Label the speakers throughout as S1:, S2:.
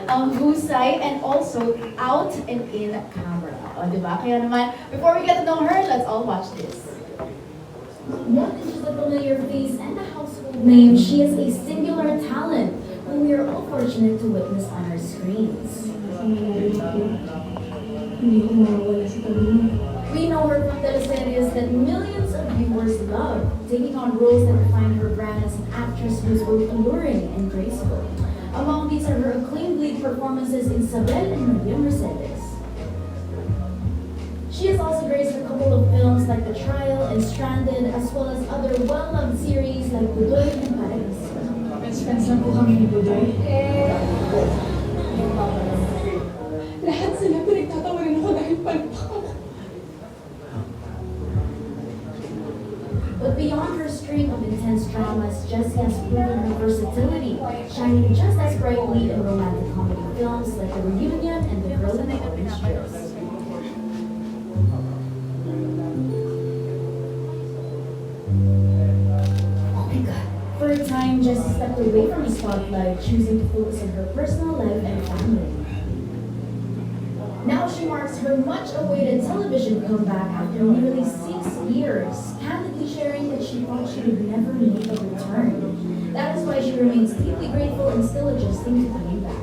S1: husay, and also out and in camera. O, di ba? Kaya naman, before we get to know her, let's all watch this.
S2: More than just a familiar face and a household name, she is a singular talent whom we are all fortunate to witness on our screens. We know her from teleseries that millions of viewers love, taking on roles that define her brand as an actress who is both alluring and graceful. Among these are her acclaimed lead performances in Sabel and Maria Mercedes. She has also graced a couple of films like The Trial and Stranded, as well as other well-loved series like Budoy and Paraiso.
S3: Best friends lang po kami ni Budoy. Lahat sila pinagtatawarin ako dahil palpak ako.
S2: But beyond her string of intense dramas, Jessie has proven her versatility, shining just as brightly in romantic comedy films like The Reunion and The Girl in the Orange Dress. Oh my God. For a time, Jessie stepped away from the spotlight, choosing to focus on her personal life and family. Now she marks her much-awaited television comeback after nearly 6 years, candidly sharing that she thought she would never make a return. That is why she remains deeply grateful and still adjusting to coming back.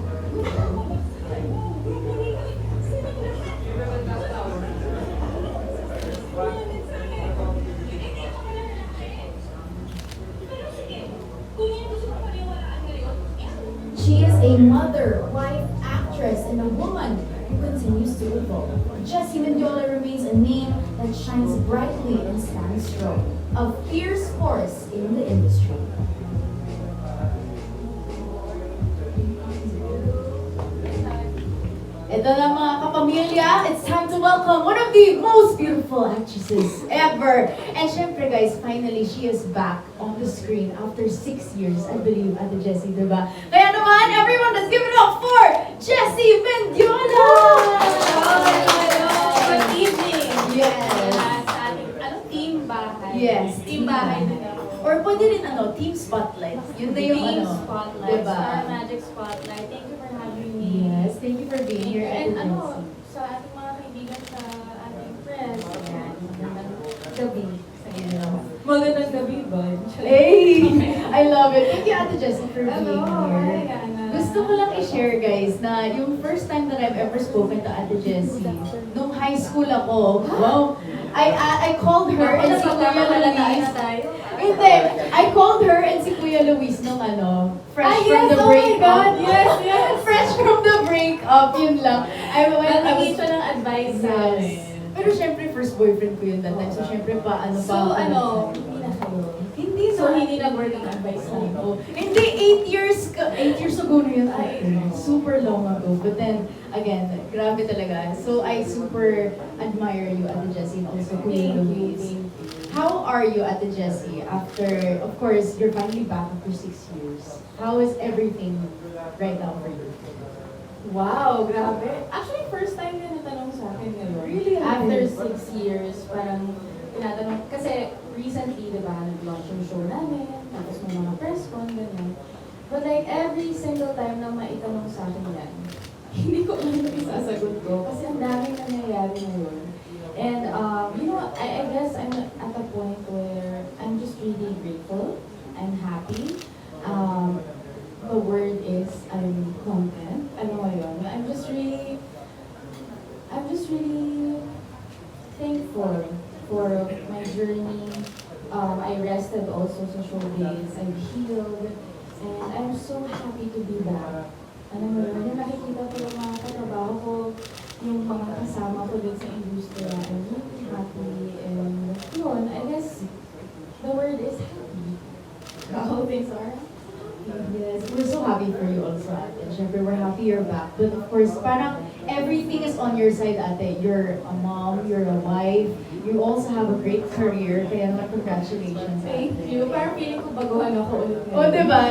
S2: She is a mother, wife, actress, and a woman who continues to evolve. Jessie Mendiola remains a name that shines brightly and stands strong, a fierce force in the industry.
S1: Ito na mga kapamilya, it's time to welcome one of the most beautiful actresses ever. And syempre guys, finally, she is back on the screen after 6 years, I believe, Ate Jessie, diba? Kaya naman, everyone, let's give it up for Jessie Mendiola!
S3: Good evening!
S1: Yes.
S3: Sa ating, team bahay?
S1: Yes,
S3: Team bahay din ako.
S1: Or pwede rin Team Spotlight. Yun na yung
S3: Team Spotlight,
S1: diba?
S3: Star Magic Spotlight. Thank you for having me.
S1: Yes, thank you for being here, Ate
S3: And
S1: Jessie.
S3: sa ating mga kaibigan sa ating press, ayan, magandang gabi sa inyo. Magandang gabi, Bunch.
S1: Hey! I love it. Thank you, Ate Jessie, for being
S3: Hello,
S1: here.
S3: hi, Ana.
S1: Gusto ko lang i-share, guys, na yung first time that I've ever spoken to Ate Jessie, nung high school ako, wow, I called her and si Kuya Luis. Hindi, I called her and si Kuya Luis nung fresh from the breakup.
S3: Yes!
S1: Fresh from the breakup, yun lang. I
S3: Nagiging
S1: was,
S3: siya ng advice sa amin.
S1: pero syempre, first boyfriend ko yun that time. So, syempre,
S3: So, hindi na kayo.
S1: Hindi
S3: So, hindi nag-work ang advice na ito.
S1: Hindi, 8 years ago na yun. Ay, super long ago. But then, again, grabe talaga. So, I super admire you, Ate Jessie, and also Kuya
S3: Thank you.
S1: Luis. How are you, Ate Jessie, after, of course, you're finally back after 6 years. How is everything right now for you?
S3: Wow, grabe. Actually, first time na natanong sa akin ngayon.
S1: Really?
S3: After 6 years, parang tinatanong, kasi recently, di ba, nag-launch yung show namin, tapos may mga press con, ganyan. But like, every single time na maitanong sa akin yan, hindi ko alam yung isasagot ko, kasi ang daming nangyayari ngayon. And, I guess I'm at a point where I'm just really grateful, I'm happy. The word is I'm content. Ano nga yun? I'm just really thankful for my journey. I rested also sa showbiz. I've healed. And I'm so happy to be back. Alam mo yun, yung nakikita ko yung mga katrabaho ko, yung mga kasama ko din sa industriya, I'm really happy. And yun, I guess the word is happy. How things are.
S1: Yes, we're so happy for you also, Ate. Siyempre, we're happy you're back. But of course, parang everything is on your side, Ate. You're a mom, you're a wife, you also have a great career. Kaya naman, congratulations, Ate.
S3: Thank you. Parang feeling ko baguhan ako ulit.
S1: O, diba?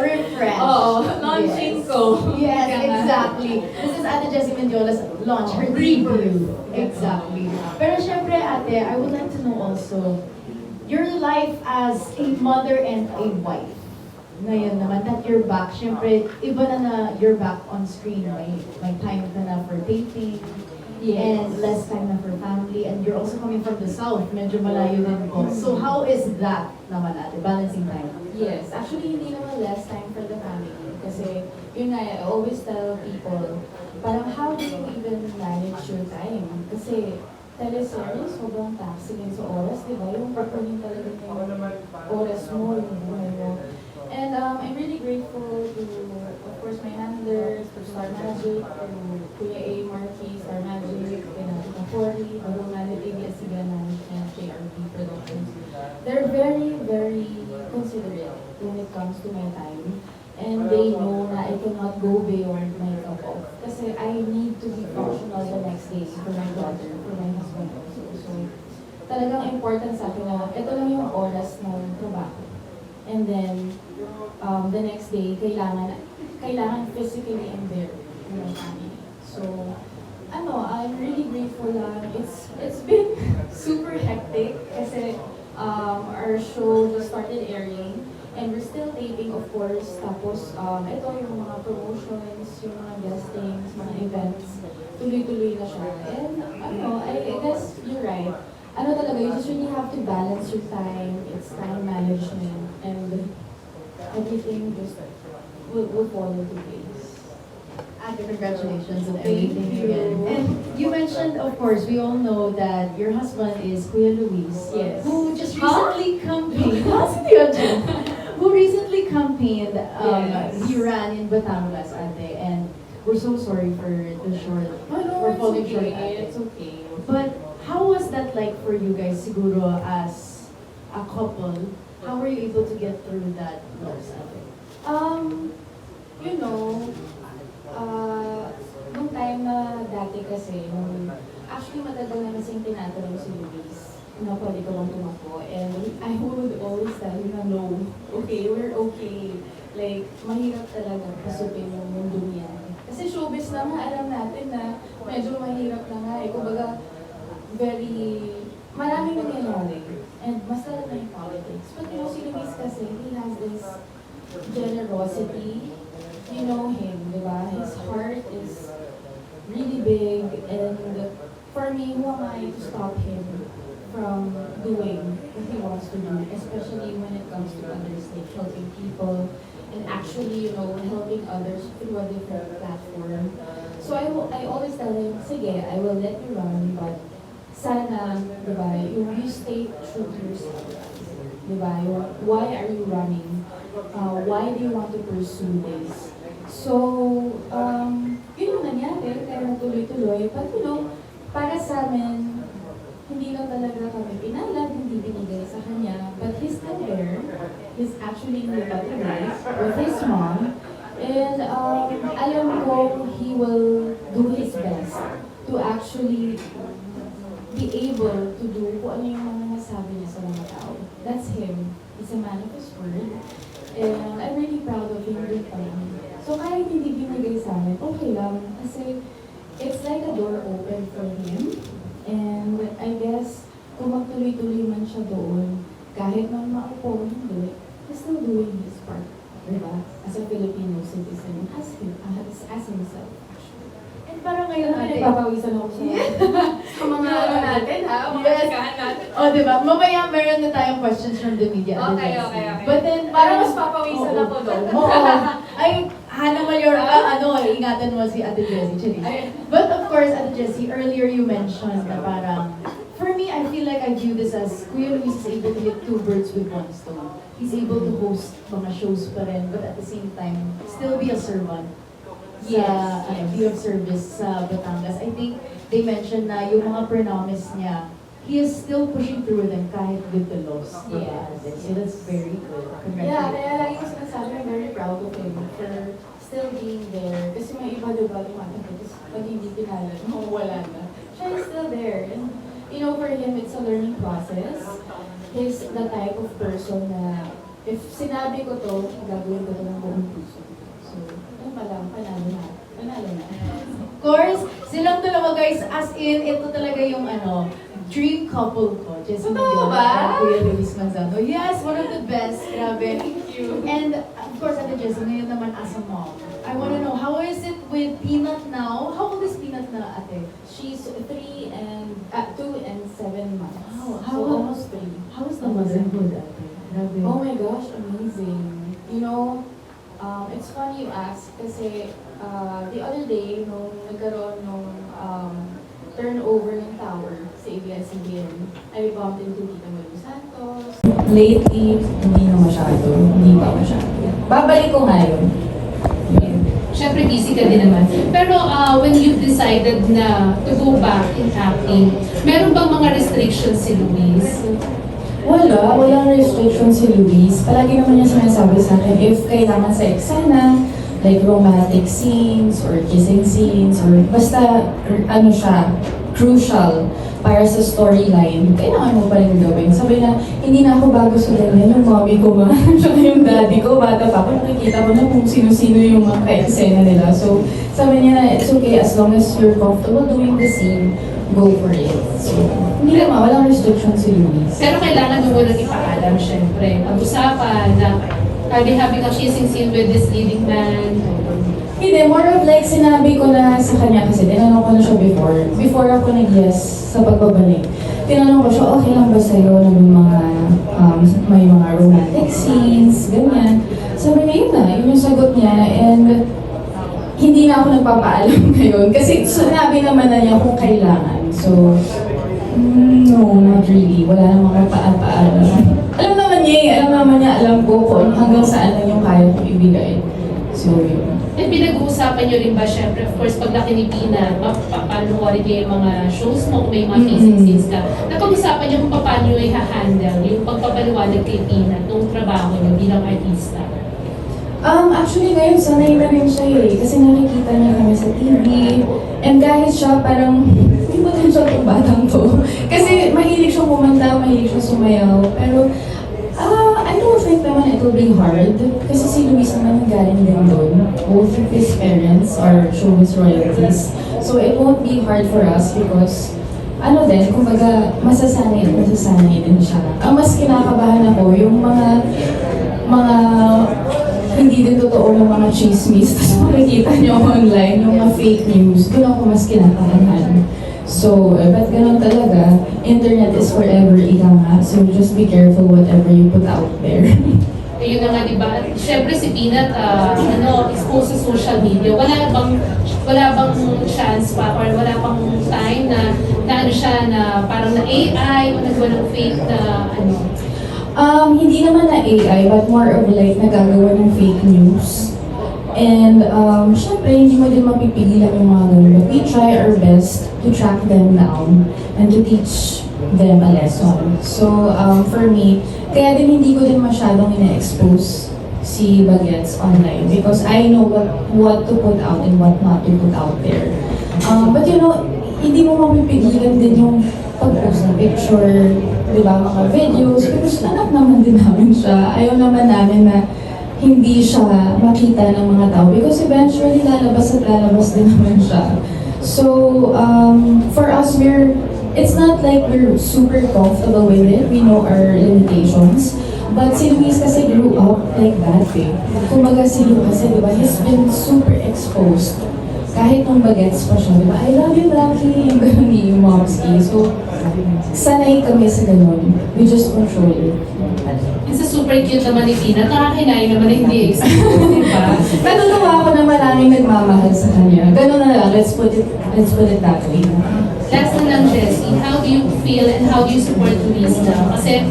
S1: Refresh.
S3: Oo, launching
S1: Yes.
S3: ko.
S1: Yes,
S3: Kaya nga.
S1: exactly. This is Ate Jessie Mendiola's launch, her debut. Exactly. Pero syempre, Ate, I would like to know also, your life as a mother and a wife. ngayon naman that you're back, syempre, iba na you're back on screen. May time ka na for dating, and less time na for family, and you're also coming from the south, medyo malayo din po. So how is that naman ate, balancing time?
S3: Yes, actually hindi naman less time for the family. Kasi yun nga, I always tell people, parang how do you even manage your time? Kasi teleserye, sobrang taxing yun sa oras, di ba? Yung pagkunin talaga yung oras mo, yung buhay mo. And I'm really grateful to, of course, my handlers, to Star Magic, to Kuya A. Marquis, Star Magic, to Cory, the whole managing ABS-CBN management, JRP Productions. They're very, very considerate when it comes to my time. And they know na I cannot go beyond my cutoff. Kasi I need to be functional the next day for my daughter, for my husband also. So, talagang important sa akin na ito lang yung oras ng trabaho. And then, the next day, kailangan physically in there with my family. So, I'm really grateful lang. It's been super hectic kasi our show just started airing. And we're still taping, of course. Tapos, ito yung mga promotions, yung mga guestings, mga events. Tuloy-tuloy na siya. And, I guess you're right. Talaga, you just really have to balance your time. It's time management. And everything just will fall into place.
S1: Ate, congratulations on
S3: Thank
S1: everything
S3: you.
S1: again. And you mentioned, of course, we all know that your husband is Kuya Luis.
S3: Yes.
S1: Who just
S3: Huh?
S1: recently campaigned. Who recently campaigned,
S3: Yes.
S1: he ran in Batangas, ate, and we're so sorry for the short,
S3: Oh, no,
S1: for
S3: it's
S1: falling short,
S3: okay.
S1: ate.
S3: It's okay.
S1: But how was that like for you guys, siguro, as a couple? How were you able to get through that loss, ate?
S3: You know, nung time na dati kasi, actually matagal na kasing tinatanong si Luis na pwede ko lang tumakbo. And I would always tell him na no, okay, we're okay. Like, mahirap talaga pasukin yung mundo niya. Kasi showbiz naman, alam natin na medyo mahirap na nga eh. Kumbaga, maraming nangyayari. And mas lalo na yung politics. But you know, si Luis kasi, he has this generosity. You know him, di ba? His heart is really big, and for me, who am I to stop him from doing what he wants to do, especially when it comes to others, like helping people, and actually, helping others through a different platform. So I always tell him, sige, I will let you run, but sana, di ba, you stay true to yourself. Di ba? Why are you running? Why do you want to pursue this? So, yun yung nangyari, kaya tuloy-tuloy. But para sa amin, hindi lang talaga kami pinalad, hindi binigay sa kanya. But he's still there. He's actually in the Batangas with his mom. And alam ko, he will do his best to actually be able to do kung ano yung mga nasabi niya sa mga tao. That's him. He's a man of his word. And I'm really proud of him with time. So kahit hindi binigay sa amin, okay lang. Kasi it's like a door open for him. And I guess, kung magtuloy-tuloy man siya doon, kahit man maupo, hindi, he's still doing his part. Diba? As a Filipino citizen, as himself, actually.
S1: And parang ngayon, ate,
S3: Nagpapawisan ako sa mga natin, ha? Mga
S1: Yes.
S3: chikahan natin.
S1: oh, di ba? Mamaya meron na tayong questions from the media. Ate
S3: Okay,
S1: Jessie.
S3: okay, okay.
S1: But then,
S3: Parang mas papawisan
S1: oo.
S3: ako doon.
S1: Oo. Ay, Hana Mallorca, ingatan mo si Ate Jessie. Charis.
S3: Ay.
S1: But of course, Ate Jessie, earlier you mentioned na parang, for me, I feel like I view this as Kuya Luis is able to hit two birds with one stone. He's able to host mga shows pa rin, but at the same time, still be a servant. Sa, be of service sa Batangas. I think they mentioned na yung mga promise niya, he is still pushing through them kahit with the loss.
S3: Yes.
S1: So that's very good.
S3: Yeah,
S1: Congratulations.
S3: kaya lagi ko sinasabi, I'm very proud of him for still being there. Kasi may iba diba lumatapos, tapos pag hindi pinalad, wala na. Siya is still there. And for him, it's a learning process. He's the type of person na, if sinabi ko to, gagawin ko to ng buong puso. So, yun pa lang, panalo na. Panalo na.
S1: Of course, silang dalawa guys, as in, ito talaga yung dream couple ko. Jessie
S3: Totoo
S1: Mendiola
S3: ba?
S1: and Kuya Luis Manzano. Yes, one of the best. Grabe.
S3: Thank you.
S1: And of course, Ate Jessie, ngayon naman as a mom, I want to know, how is it with Peanut now? How old is Peanut na, Ate?
S3: She's 2 and 7 months.
S1: Wow,
S3: So almost 3.
S1: How is the motherhood, Ate? Grabe.
S3: Oh my gosh, amazing. You know, it's funny you ask kasi the other day, nung nagkaroon nung turnover ng tower sa ABS-CBN, I bumped into Tita Malu Santos.
S4: Lately, hindi na masyado. Hindi pa masyado. Babalik ko ngayon.
S5: Siyempre, busy ka din naman. Pero when you decided na to go back in acting, meron bang mga restrictions si Luis?
S4: Walang restriction si Luis. Palagi naman niya sinasabi sa akin, if kailangan sa eksena, like romantic scenes or kissing scenes or basta ano siya, crucial para sa storyline, kailangan mo pa rin gawin. Sabi na, hindi na ako bago sa ganyan, yung mommy ko nga, tsaka yung daddy ko, bata pa ako, nakikita ko na kung sino-sino yung mga ka-eksena nila. So, sabi niya, it's okay as long as you're comfortable doing the scene, go for it. So, hindi naman, walang restriction si Luis.
S5: Pero kailangan mo munang ipaalam, syempre. Pag-usapan na are they having a kissing scene with this leading man?
S4: Hindi, more of like sinabi ko na sa kanya kasi tinanong ko na siya before ako nag-yes sa pagbabalik. Tinanong ko siya, okay lang ba sa'yo na may mga romantic scenes, ganyan. Sabi niya, yun yung sagot niya, and hindi na ako nagpapaalam ngayon kasi sinabi naman na niya kung kailangan. So, no, not really. Wala namang paalam. Alam niya, alam ko kung hanggang saan lang yung kaya kong ibigay. So, yun.
S5: At pinag-uusapan nyo rin ba, syempre, of course, paglaki ni Pina, papanoorin niyo yung mga shows mo, kung may mga kissing scenes ka. Napag-usapan niyo kung paano nyo i-handle yung pagpapaliwanag kay Pina nung trabaho niyo bilang artista.
S4: Actually, ngayon, sanay na rin siya eh. Kasi nakikita niya kami sa TV. And kahit siya, parang, hindi mo din siya itong batang to. Kasi mahilig siya kumanta, mahilig siya sumayaw. Pero, I don't think naman it will be hard. Kasi si Luis naman ang galing din doon. Both of his parents are showbiz royalties. So it won't be hard for us because, kumbaga, masasanay din siya. Ang mas kinakabahan ako, yung mga hindi din totoo ng mga chismis. Tapos makikita niyo online, yung mga fake news, doon ako mas kinakabahan. So, but ganun talaga, internet is forever, ika nga. So, just be careful whatever you put out there.
S5: Ayun na nga, di ba? Siyempre si Peanut, exposed sa social media. Wala bang chance pa or wala pang time na ano siya, na parang na AI o nagawa ng fake na ano?
S4: Hindi naman na AI, but more of like nagagawa ng fake news. And syempre, hindi mo din mapipigilan yung mga ganun. But we try our best to track them down and to teach them a lesson. So, for me, kaya din hindi ko din masyadong ina-expose si Bagets online because I know what to put out and what not to put out there. But you know, hindi mo mapipigilan din yung pag-post ng picture, di ba, mga videos, because anak naman din namin siya. Ayaw naman namin na hindi siya makita ng mga tao because eventually lalabas din naman siya. So, for us, it's not like we're super comfortable with it. We know our limitations. But si Luis kasi grew up like that eh. Kumbaga si Luis kasi, di ba, he's been super exposed. Kahit nung bagets pa siya, di ba, I love you, Lucky, yung gano'n ni Momski. So, sanay kami sa gano'n. We just control it.
S5: It's a super cute naman ni Peanut. Nakakinain naman na hindi exposed, di ba?
S4: Natutuwa ako na maraming nagmamahal sa kanya. Gano'n na lang, let's put it that way.
S5: Last na lang, Jessie, how do you feel and how do you support Luis now? Kasi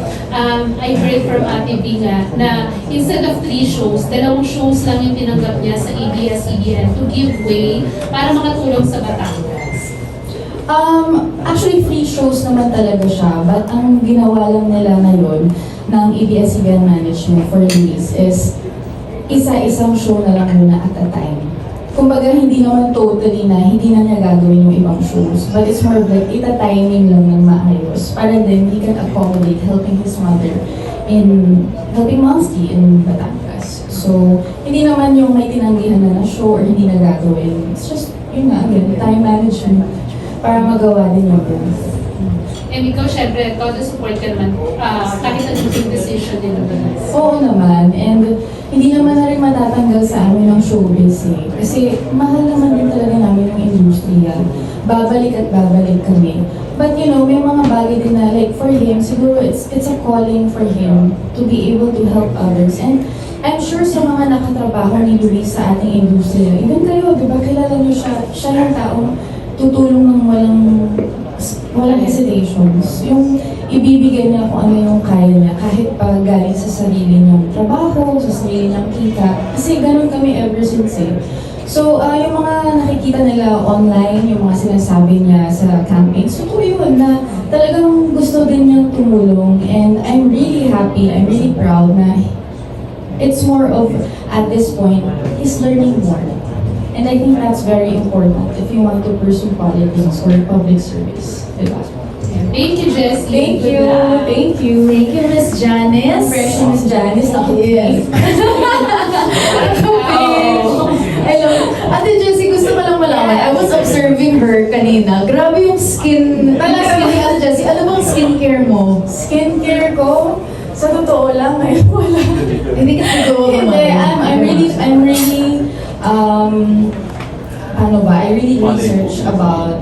S5: I heard from Ate B nga na instead of 3 shows, 2 shows lang yung tinanggap niya sa ABS-CBN to give way para makatulong sa Batangas.
S4: Actually, 3 shows naman talaga siya. But ang ginawa lang nila ngayon ng ABS-CBN management for Luis is isa-isang show na lang muna at a time. Kumbaga, hindi naman totally na hindi na niya gagawin yung ibang shows. But it's more of like, ita-timing lang ng maayos. Para then, he can accommodate helping his mother in helping Momski in Batangas. So, hindi naman yung may tinanggihan na show or hindi na gagawin. It's just, yun nga, again, time management para magawa din yung both.
S5: And ikaw, syempre, todo support ka naman kahit anong decision nila ba.
S4: Oo naman, and hindi naman na rin matatanggal sa amin ng showbiz eh. Kasi mahal naman din talaga namin yung industriya. Babalik at babalik kami. But you know, may mga bagay din na like for him, siguro it's a calling for him to be able to help others. And I'm sure sa mga nakatrabaho ni Luis sa ating industriya, even kayo, di ba, kilala niyo siya, siya yung taong tutulong ng walang hesitations. Yung ibibigay niya kung ano yung kaya niya, kahit pa galing sa sarili niyang trabaho, sa sarili niyang kita. Kasi ganun kami ever since eh. So, yung mga nakikita nila online, yung mga sinasabi niya sa campaigns, totoo yun na talagang gusto din niyang tumulong. And I'm really happy, I'm really proud na it's more of, at this point, he's learning more. And I think that's very important if you want to pursue politics or public service. Diba?
S5: Thank you, Jessie.
S4: Thank you. Thank you.
S1: Thank you, Miss Janice.
S4: Fresh Miss Janice.
S1: Yes. Hello. Ate Jessie, gusto ko lang malaman. I was observing her kanina. Grabe yung skin. Talaga ni Ate Jessie. Ano bang skincare mo?
S4: Skincare ko, sa totoo lang, ngayon wala.
S1: Hindi ka nagawa mo.
S4: Hindi, I'm really, I really research about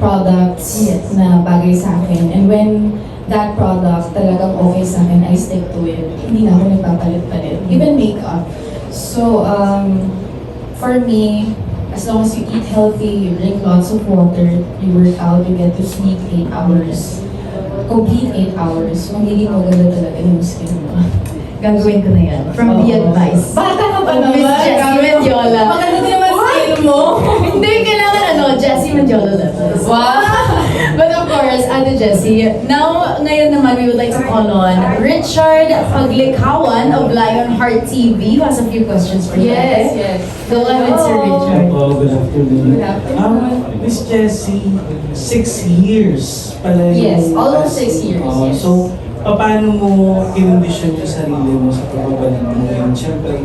S4: products
S1: Yes.
S4: na bagay sa akin. And when that product talagang okay sa akin, I stick to it. Hindi na ako nagpapalit-palit. Even makeup. So, for me, as long as you eat healthy, you drink lots of water, you work out, you get to sleep 8 hours. Complete 8 hours. Magiging maganda talaga yung skin mo.
S1: Gagawin ko na yan. From the advice.
S4: Bata ka pa
S1: Of
S4: naman.
S1: Miss Jessie Mendiola.
S4: Maganda din naman skin mo.
S1: Hindi, kailangan Jessie Mendiola levels. Wow! But of course, Ate Jessie, now, ngayon naman, we would like to call on Richard Paglikawan of Lionheart TV, who has a few questions for you.
S4: Yes,
S1: okay?
S4: yes.
S1: Go ahead, Sir Richard.
S6: Good afternoon.
S4: Good afternoon.
S6: Miss Jessie, 6 years pala yung...
S4: Yes, almost 6 years, yes.
S6: So, paano mo kinondisyon yung sarili mo sa pagbabalik mo ngayon? Siyempre,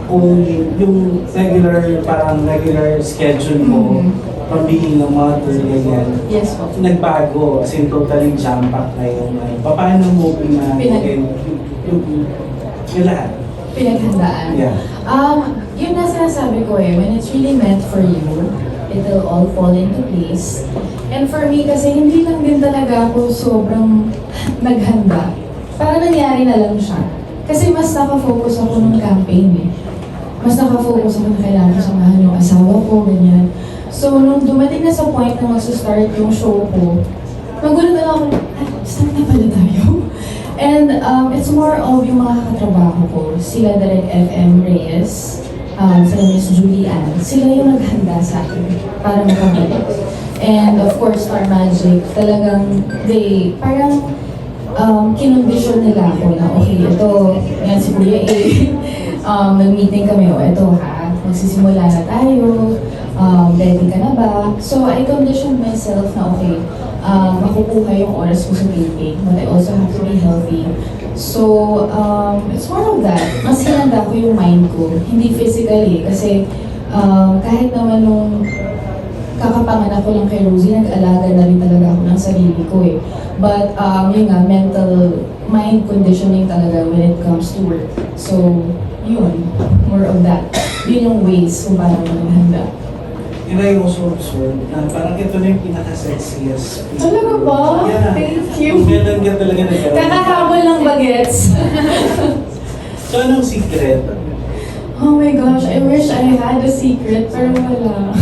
S6: kung yung regular schedule mo, from being a mother, ganyan,
S4: Yes po.
S6: nagbago, as in totally jam-pack na yung paano mo yung lahat?
S4: Pinaghandaan.
S6: Yeah.
S4: Yun na sinasabi ko eh, when it's really meant for you, it'll all fall into place. And for me kasi hindi lang din talaga ako sobrang naghanda. Parang nangyari na lang siya. Kasi mas nakafocus ako ng campaign eh. Mas nakafocus ako na kailangan ko samahan yung asawa ko, ganyan. So, nung dumating na sa point na magsa-start yung show ko, nagulat na ako, start na pala tayo. And it's more of yung mga katrabaho ko. Sila Direk FM Reyes, sila Miss Julie Ann. Sila yung naghanda sa akin para makabalik. And of course, Star Magic, talagang parang kinondisyon nila ako na, okay, ito, yan si Kuya A. Nag-meeting kami, ito ha, magsisimula na tayo, ready ka na ba? So I conditioned myself na okay, makukuha yung oras ko sa taping, but I also have to be healthy. So, it's more of that. Mas hinanda ko yung mind ko, hindi physically, kasi kahit naman nung kakapanganak ko lang kay Rosie, nag-alaga na rin talaga ako ng sarili ko eh. But yun nga, mental, mind conditioning talaga when it comes to work. So, yun, more of that. Yun yung ways kung paano ko naghanda.
S6: Yun na yung also observe na parang ito na yung pinaka-sexiest.
S4: Talaga ba?
S6: Yeah.
S4: Thank you.
S6: Kung kailan ka talaga nagkaroon.
S4: Kakahabol ng bagets.
S6: So, anong secret?
S4: Oh my gosh, I wish I had a secret, pero wala.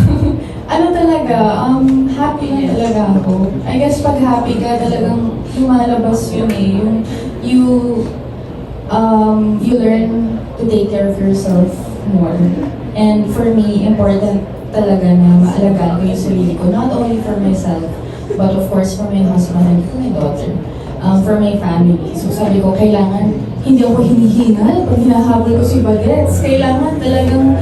S4: Ano talaga, happy na talaga ako. I guess pag happy ka, talagang lumalabas yun eh. You learn to take care of yourself more. And for me, important talaga na maalagaan ko yung sarili ko. Not only for myself, but of course for my husband and for my daughter. For my family. So sabi ko, kailangan hindi ako hinihingal pag hinahabol ko si Bagets. Kailangan talagang,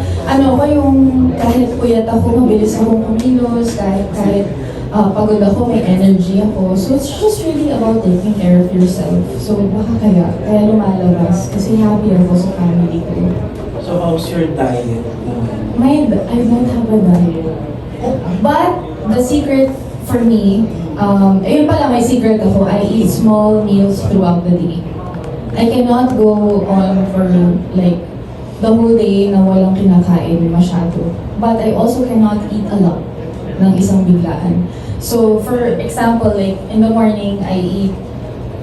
S4: yung kahit puyat ako, mabilis akong kumilos, kahit pagod ako, may energy ako. So it's just really about taking care of yourself. So baka kaya lumalabas kasi happy ako sa family ko.
S6: So, how's your diet?
S4: I don't have a diet. But the secret for me Ayun pala, may secret ako. I eat small meals throughout the day. I cannot go on for like the whole day na walang kinakain masyado. But I also cannot eat a lot ng isang biglaan. So for example, like in the morning, I eat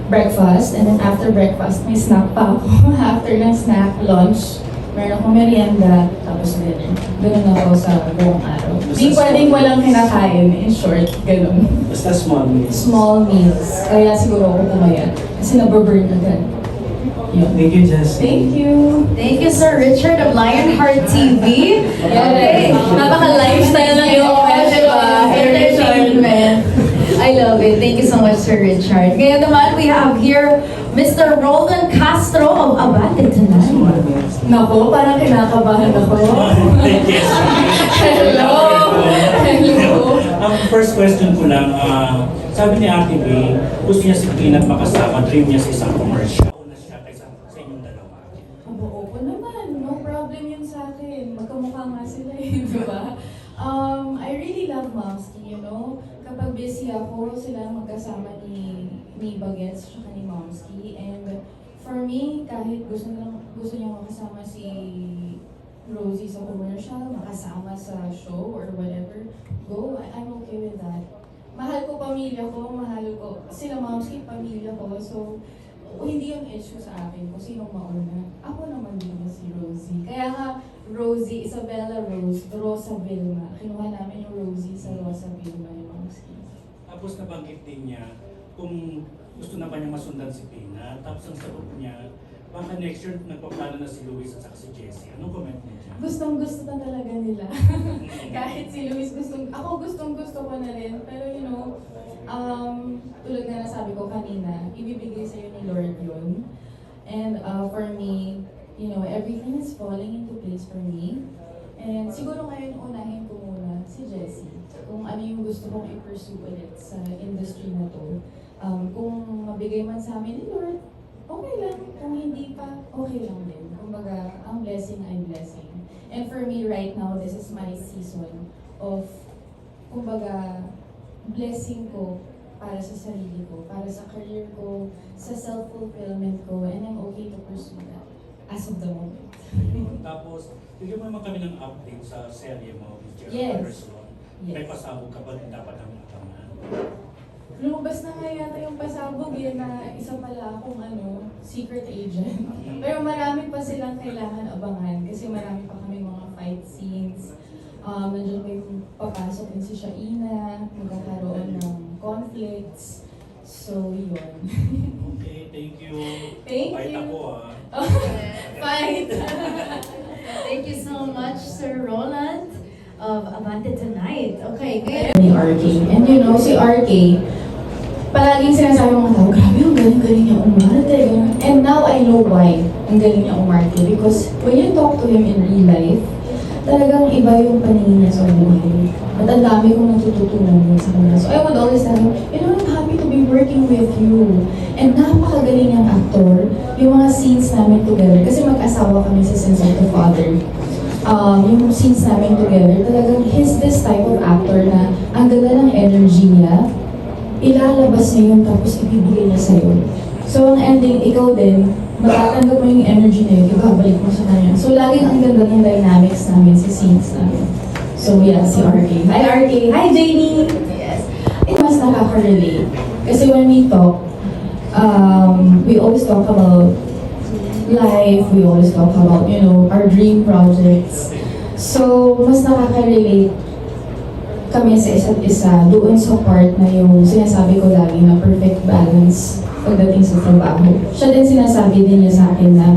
S4: breakfast, and then after breakfast, may snack pa ako. After ng snack, lunch, meron akong merienda, tapos dinner. Ganun ako sa buong araw. Hindi pwedeng walang kinakain, in short, ganun.
S6: Basta small meals.
S4: Small meals. Kaya siguro ako pumayat. Kasi nababurn agad. Yun.
S6: Thank you, Jessie.
S4: Thank you.
S1: Thank you, Sir Richard of Lionheart TV. Okay. Napaka-lifestyle lang yung entertainment. I love it. Thank you so much, Sir Richard. Ngayon naman, we have here Mr. Roland Castro of Abante Tonight.
S4: Nako, parang kinakabahan ako. Hello. Hello.
S7: Ang first question ko lang, sabi ni Ate Bing, gusto niya si Peanut makasama, dream niya sa isang commercial. Una siya kaysa sa inyong dalawa.
S4: Opo naman. No problem yun sa akin. Magkamukha nga sila eh, di ba? I really love Momski, you know? Kapag busy ako, sila magkasama ni Bagets at ni Momski. And for me, kahit gusto niya makasama si Rosie sa commercial, makasama sa show or whatever, go, I'm okay with that. Mahal ko pamilya ko, sila Momski, pamilya ko, so hindi yung issue sa akin kung sinong mauna. Ako naman din si Rosie. Kaya nga, Rosie, Isabella Rose, Rosa Vilma. Kinuha namin yung Rosie sa Rosa Vilma, yung Momski.
S7: Tapos nabanggit din niya kung gusto na ba niya masundan si Peanut. Tapos ang sagot niya, baka next year nagpaplano na si Luis at saka si Jessie. Anong comment niya dyan?
S4: Gustong-gusto na talaga nila. Kahit si Luis gustong-gusto ko na rin. Pero you know, tulad nga nasabi ko kanina, ibibigay sa'yo ni Lord yun. And for me, you know, everything is falling into place for me. And siguro ngayon unahin ko muna si Jessie. Kung ano yung gusto kong i-pursue ulit sa industry na to. Kung mabigay man sa amin ni Lord, okay lang. Kung hindi pa, okay lang din. Kumbaga, ang blessing ay blessing. And for me right now, this is my season of, kumbaga, blessing ko para sa sarili ko, para sa career ko, sa self-fulfillment ko, and I'm okay to pursue that as of the moment.
S7: Tapos, bigyan mo naman kami ng update sa serye mo with Gerald
S4: Yes.
S7: Anderson. May pasabog ka ba dapat ang abangan?
S4: Lumabas na nga yata yung pasabog yun na isa pala akong secret agent. Pero marami pa silang kailangan abangan kasi marami pa kami mga fight scenes. Nandiyan may papasok din si Shaina, magkakaroon ng conflicts. So, yun.
S7: Okay, thank you.
S4: Thank
S7: Fight
S4: you.
S7: ako
S4: Fight!
S1: Thank you so much, Sir Roland of Abante Tonight. Okay, ngayon.
S4: Ni RK. And you know, si RK, palaging sinasabi mga tao, grabe, ang galing-galing niya umarte. And now I know why ang galing niya umarte. Because when you talk to him in real life, talagang iba yung paningin niya sa buhay. At ang dami kong natututunan din sa kanya. So I would always tell him, you know, I'm happy to be working with you. And napakagaling niyang actor. Yung mga scenes namin together, kasi mag-asawa kami sa Sins of the Father. Yung scenes namin together, talagang he's this type of actor na ang ganda ng energy niya, ilalabas niya yun tapos ibibigay niya sa'yo. So ang ending, ikaw din, matatanggap mo yung energy na yun, ibabalik mo sa kanya. So laging ang ganda ng dynamics namin sa scenes namin. So yeah, si RK. Hi RK! Hi Jamie! Yes. It mas nakaka-relate. Kasi when we talk, we always talk about life, we always talk about, you know, our dream projects. So, mas nakaka-relate kami sa isa't isa doon sa part na yung sinasabi ko lagi na perfect balance pagdating sa trabaho. Siya din sinasabi din niya sa akin na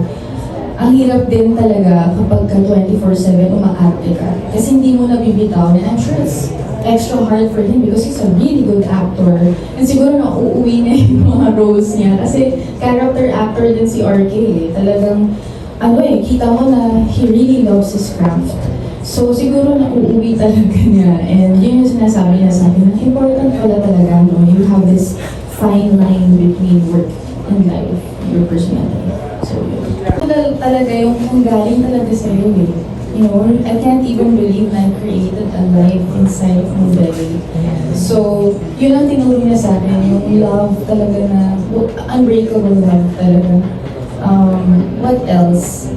S4: ang hirap din talaga kapag ka 24/7 umaarte ka. Kasi hindi mo nabibitaw. And I'm sure it's extra hard for him because he's a really good actor. And siguro na uuwi na yung mga roles niya. Kasi character actor din si RK. Talagang, kita mo na he really loves his craft. So siguro na uuwi talaga niya. And yun yung sinasabi niya sa akin, important pala talaga, no? You have this fine line between work and life, your personality. So yun. Talaga yung kung galing talaga sa'yo eh. you know, I can't even believe na I created a life inside of my belly. So, yun ang tinuro niya sa akin, yung love talaga na, unbreakable love talaga. What else?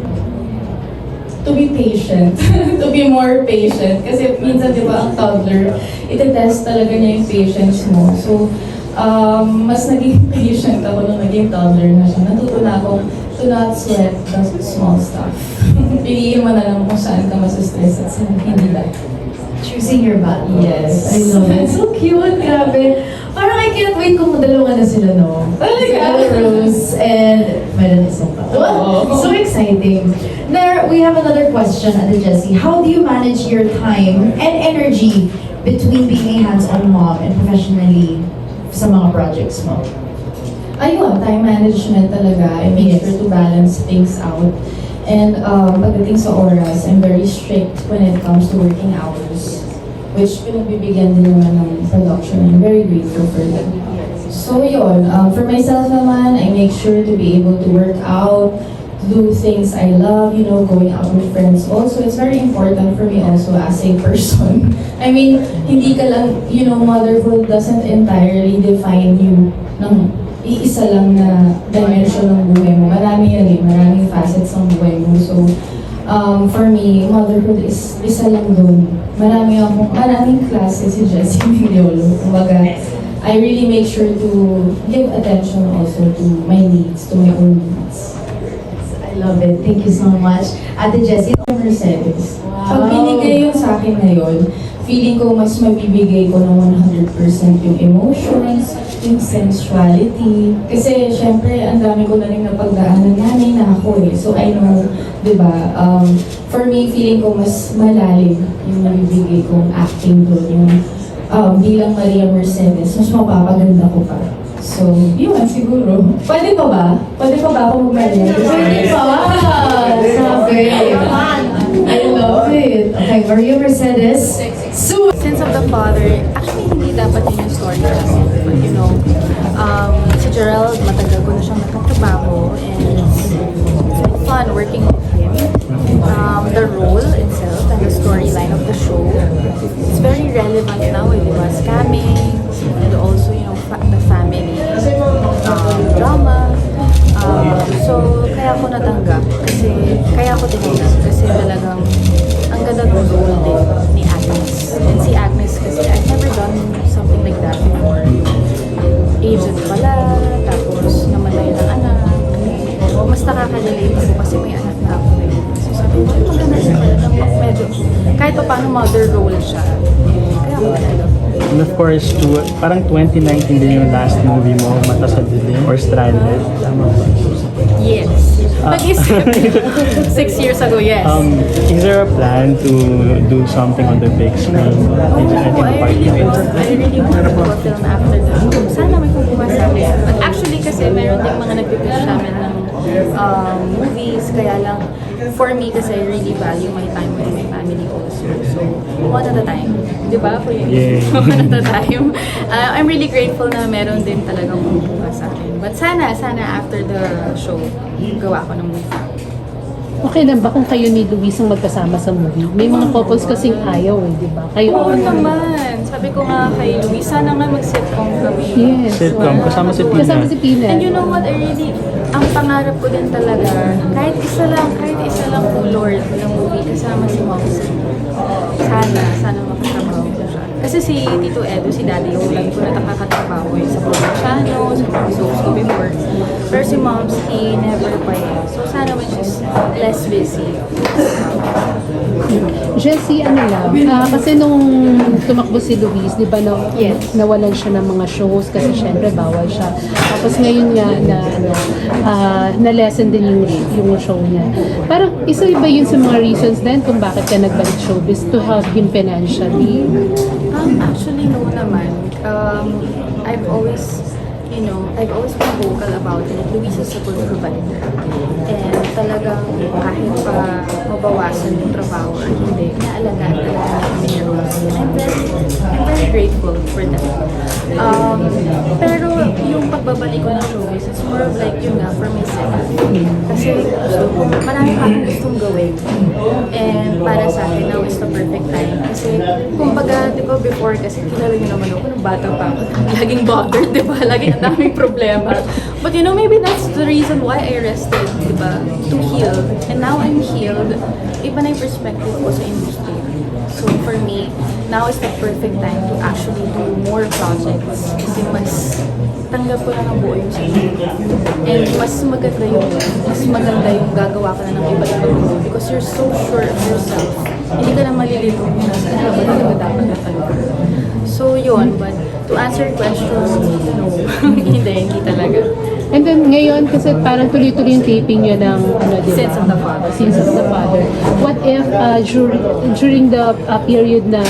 S4: To be patient. To be more patient. Kasi minsan, di ba, ang toddler, iti-test talaga niya yung patience mo. So, mas naging patient ako nung naging toddler na siya. Natuto na akong to not sweat the small stuff. Piliin mo na lang kung saan ka masustress at saan hindi ba.
S1: Choosing your battles.
S4: Yes.
S1: I love it. So cute, grabe. Parang I can't wait kung dalawa na sila, no?
S4: Talaga?
S1: Rose and Melanie Sopa. So exciting. There, we have another question, Ate Jessie. How do you manage your time and energy between being a hands-on mom and professionally sa mga projects mo?
S4: Ayun, time management talaga. I make sure to balance things out. And pagdating sa oras, I'm very strict when it comes to working hours. Which pinagbibigyan din naman ng production. I'm very grateful for that. So yun, for myself naman, I make sure to be able to work out, to do things I love, you know, going out with friends. Also, it's very important for me also as a person. I mean, hindi ka lang, you know, motherhood doesn't entirely define you ng iisa lang na dimension ng buhay mo. Marami yan eh, maraming facets ng buhay mo. So, for me, motherhood is isa lang dun. Maraming klase si Jessie Migliolo. Kumbaga, I really make sure to give attention also to my needs, to my own needs.
S1: I love it. Thank you so much. Ate Jessie,
S4: Mercedes. Pag binigay yun sa akin ngayon, feeling ko mas mabibigay ko ng 100% yung emotions, yung sensuality. Kasi syempre, ang dami ko na rin napagdaanan, nanay na ako eh. So I know, di ba, for me, feeling ko mas malalim yung nabibigay kong acting doon. Yung bilang Maria Mercedes, mas mapapaganda ko pa. So, yun siguro. Pwede pa ba? Pwede pa ba ako mag-Maria?
S1: pwede pa! Sabi! I love it. Okay, Maria Mercedes. So,
S8: Sense of the father, actually hindi dapat yun yung story namin. But you know, si Gerald, matagal ko na siyang nakatrabaho and it's been fun working with him. The role itself and the storyline of the show, it's very relevant now, di ba? Scamming and also, you know, the family drama. So, kaya ako natanggap kasi talagang ang ganda ng role din ni Agnes. And si Agnes kasi I've never done something like that before. Agent pala, tapos namatay ng anak. Mas nakaka-relate ako kasi may anak na ako. So sabi ko, maganda siya talagang medyo, kahit pa paano mother role siya. Kaya ako talaga.
S9: And of course, parang 2019 din yung last movie mo, Mata sa Dilim or Stranded. Tama ba?
S8: Yes. Pag-isip, 6 years ago, yes.
S9: Is there a plan to do something on the big screen?
S8: I really want to do a film after the show. Sana may kumuha sa akin. But actually kasi meron din mga nagpipush sa amin ng movies. Kaya lang, for me kasi I really value my time with my family also. So, one at a time. Di ba?
S9: Yeah.
S8: One at a time. I'm really grateful na meron din talagang kumuha sa akin. But sana after the show, gawa ko ng movie.
S10: Okay lang ba kung kayo ni Luis ang magkasama sa movie? May mga couples kasing ayaw eh, di ba? Kayo
S8: Oo naman. Sabi ko nga kay Luis, sana nga mag-sitcom kami.
S10: Yes.
S9: Sitcom, kasama si Pina.
S10: Kasama si Pina.
S8: And you know what, ang pangarap ko din talaga, kahit isa lang po Lord ng movie, kasama si Momsen. Sana makatrabaho ko siya. Kasi si Tito Edo, si Daddy, yung lagi ko na nakakatrabaho sa Provinciano, sa mga soaps ko before. Pero si Moms, he never pa eh. So sana when she's less busy.
S10: Jessie, ano lang, kasi nung tumakbo si Luis, di ba
S8: Yes.
S10: nawalan siya ng mga shows kasi syempre bawal siya. Tapos ngayon nga na lesson din yung show niya. Parang isa ba yun sa mga reasons din kung bakit ka nagbalik showbiz to help him financially?
S8: Actually, no naman. I've always been vocal about it. Luis is a good provider. And talagang kahit pa mabawasan yung trabaho or hindi, naalagaan talaga kami ni Rose. I'm very grateful for that. Pero yung pagbabalik ko ng showbiz, it's more of like yun nga, for myself. Kasi Kasi marami pa akong gustong gawin. And para sa akin, now is the perfect time. Kasi kumbaga, di ba before, kasi kilala niyo naman ako, nung bata pa ako, laging bothered, di ba? Laging ang daming problema. But you know, maybe that's the reason why I rested, di ba? To heal. And now I'm healed. Iba na yung perspective ko sa industry. So for me, now is the perfect time to actually do more projects. Kasi mas tanggap ko na ng buo yung sarili ko. And mas maganda yung gagawa ka na ng iba-ibang role because you're so sure of yourself. Hindi ka na malilito kung nasa ano ba talaga dapat na talaga. So yun, but to answer your question, no. hindi talaga.
S10: And then ngayon, kasi parang tuloy-tuloy yung taping nyo ng ano, di ba?
S8: Sins of the Father.
S10: Sins of the Father. What if during the period ng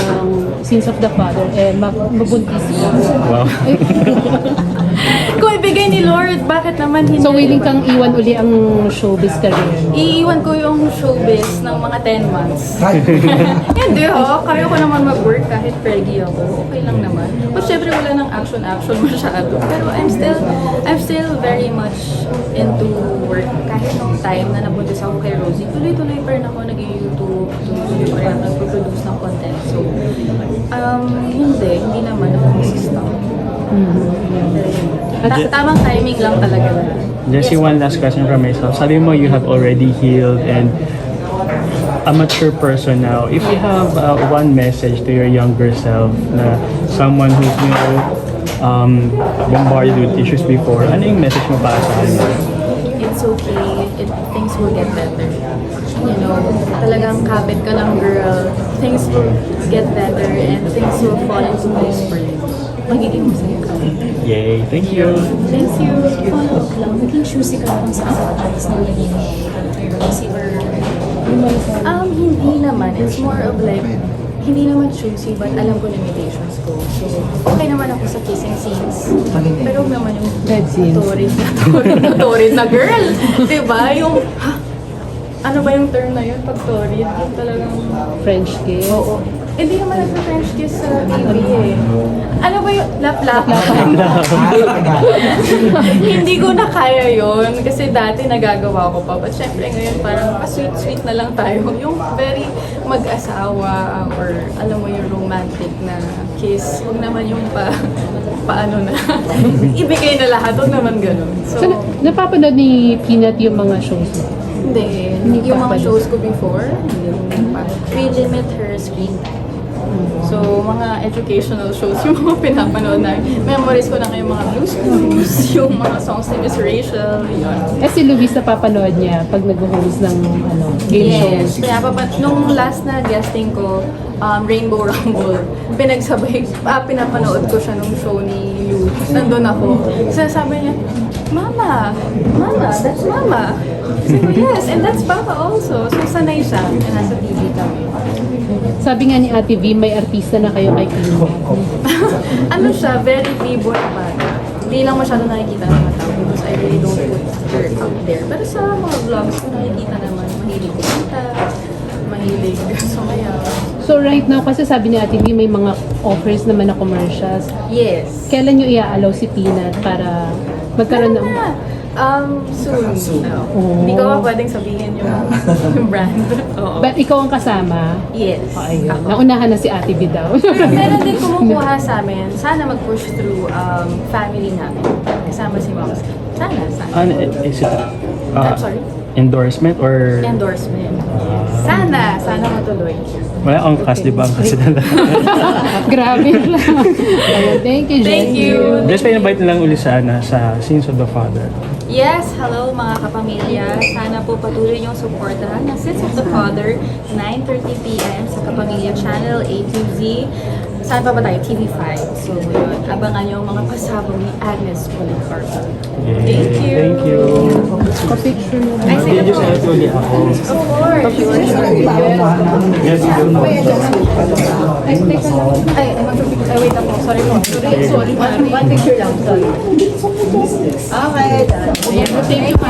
S10: Sins of the Father, mabuntis ka?
S9: Wow.
S8: Kung ibigay ni Lord, bakit naman hindi?
S10: So willing kang iwan uli ang showbiz career?
S8: Iiwan ko yung showbiz ng mga 10 months. Hindi kaya ko naman mag-work kahit preggy ako. Okay lang naman. But syempre wala nang action masyado. Pero I'm still very much into work. Kahit nung time na nabuntis ako kay Rosie, tuloy-tuloy pa rin ako nag-YouTube, tuloy pa rin ako nag-produce ng content. So, hindi naman ako masistop. Tamang timing lang talaga.
S9: Jessie, one last question from myself. Sabi mo, you have already healed and a mature person now. If you have one message to your younger self, na someone who's bombarded with issues before, ano yung message mo para sa kanya?
S8: It's okay. Things will get better. You know, talagang kapit ka lang, girl. Things will get better and things will fall into place for you. Magiging masaya ka.
S9: Yay! Thank you!
S8: Thank you.
S2: Follow-up lang, naging choosy ka lang sa subjects na naging receiver.
S8: Hindi naman. It's more of like, hindi naman choosy, but alam ko limitations ko. So, okay naman ako sa kissing scenes. Pero huwag naman yung
S10: Bed scenes.
S8: torrid na girl. Diba? Yung, ano ba yung term na yun? Pag torrid, yung talagang...
S10: French kiss?
S8: Oo. Hindi naman nagpa-French kiss sa TV eh. Ano ba yung lap-lap? Hindi ko na kaya yun kasi dati nagagawa ko pa. But syempre ngayon parang sweet-sweet na lang tayo. Yung very mag-asawa or alam mo yung romantic na kiss. Huwag naman yung paano na. Ibigay na lahat. Huwag naman ganun.
S10: So, napapanood ni Peanut yung mga shows mo?
S8: Hindi. Yung mga shows ko before, hindi pa. We limit her screen time. So, mga educational shows, yung mga pinapanood na, memories ko na kayo mga Blues Clues, yung mga songs ni Miss Rachel, yun.
S10: Si Luis napapanood niya pag nag-host ng game shows.
S8: Yes. Kaya nung last na guesting ko, Rainbow Rumble, pinapanood ko siya nung show ni Lou. Nandun ako. Sabi niya, Mama, that's Mama. Sabi ko, yes, and that's Papa also. So, sanay siya na nasa TV kami.
S10: Sabi nga ni Ate V, may artista na kayo kay Peanut.
S8: Ano siya, very vivo na bata. Hindi lang masyado nakikita ng mga tao because I really don't put her out there. Pero sa mga vlogs ko nakikita naman, mahilig kumanta, mahilig sumaya.
S10: So right now, kasi sabi ni Ate V, may mga offers naman na commercials.
S8: Yes.
S10: Kailan nyo i-allow si Peanut para magkaroon ng...
S8: Soon. Hindi ko pa pwedeng sabihin yung brand. Oo.
S10: But ikaw ang kasama?
S8: Yes.
S10: Ayun.
S8: Ako.
S10: Naunahan na si Ate V daw.
S8: Meron din kumukuha sa amin. Sana mag-push through family namin. Kasama si Mom. Sana.
S9: Ano, is it
S8: I'm sorry?
S9: endorsement or...
S8: Endorsement. Sana matuloy.
S9: Wala akong cast, di ba? Ang cast nila.
S10: Grabe lang. Ayun, thank you, Jessie.
S8: Thank you.
S9: Just pa-invite na lang ulit sa Sins of the Father.
S8: Yes, hello mga kapamilya. Sana po patuloy niyong supportahan ng Sins of the Father, 9:30 p.m. sa Kapamilya Channel A to Z. Saan pa ba tayo? TV5. So, yun. Abangan niyo ang mga pasabog ni Agnes Policarpo. Thank you.
S9: Thank you.
S10: Pa-picture mo.
S8: Ay, sige
S9: Video
S8: po.
S9: sa ito ulit ako.
S8: Of course.
S9: Yes, video mo.
S8: Ay, teka lang. Ay, wait ako. Sorry po. Sorry. One picture lang. Sorry. Okay. Ayan, thank you.